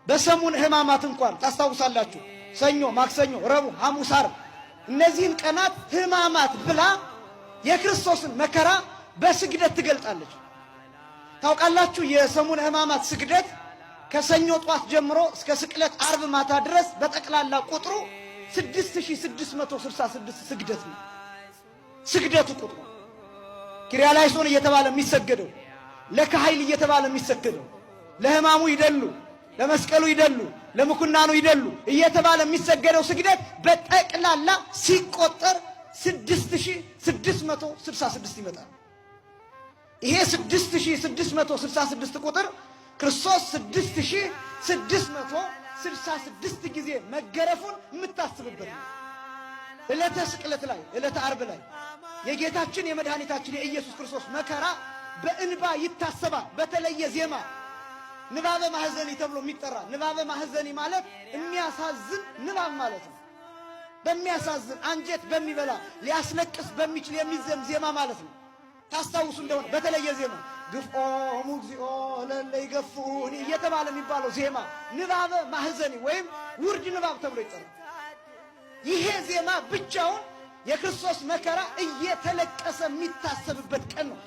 በሰሙን ሕማማት እንኳን ታስታውሳላችሁ ሰኞ ማክሰኞ ረቡዕ ሐሙስ ዓርብ እነዚህን ቀናት ሕማማት ብላ የክርስቶስን መከራ በስግደት ትገልጣለች። ታውቃላችሁ የሰሙን ሕማማት ስግደት ከሰኞ ጧት ጀምሮ እስከ ስቅለት ዓርብ ማታ ድረስ በጠቅላላ ቁጥሩ 6666 ስግደት ነው። ስግደቱ ቁጥሩ ኪርያላይሶን እየተባለ የሚሰገደው ለካህይል እየተባለ የሚሰገደው ለሕማሙ ይደሉ ለመስቀሉ ይደሉ ለምኩናኑ ይደሉ እየተባለ የሚሰገደው ስግደት በጠቅላላ ሲቆጠር 6666 ይመጣል። ይሄ 6666 ቁጥር ክርስቶስ 6666 ጊዜ መገረፉን የምታስብበት ነው። ዕለተ ስቅለት ላይ ዕለተ ዓርብ ላይ የጌታችን የመድኃኒታችን የኢየሱስ ክርስቶስ መከራ በእንባ ይታሰባል። በተለየ ዜማ ንባበ ማህዘኒ ተብሎ የሚጠራ ንባበ ማህዘኒ ማለት የሚያሳዝን ንባብ ማለት ነው። በሚያሳዝን አንጀት በሚበላ ሊያስለቅስ በሚችል የሚዘም ዜማ ማለት ነው። ታስታውሱ እንደሆነ በተለየ ዜማ ግፍኦሙ እግዚኦ ለእለ ይገፉኒ እየተባለ የሚባለው ዜማ ንባበ ማህዘኒ ወይም ውርድ ንባብ ተብሎ ይጠራል። ይሄ ዜማ ብቻውን የክርስቶስ መከራ እየተለቀሰ የሚታሰብበት ቀን ነው።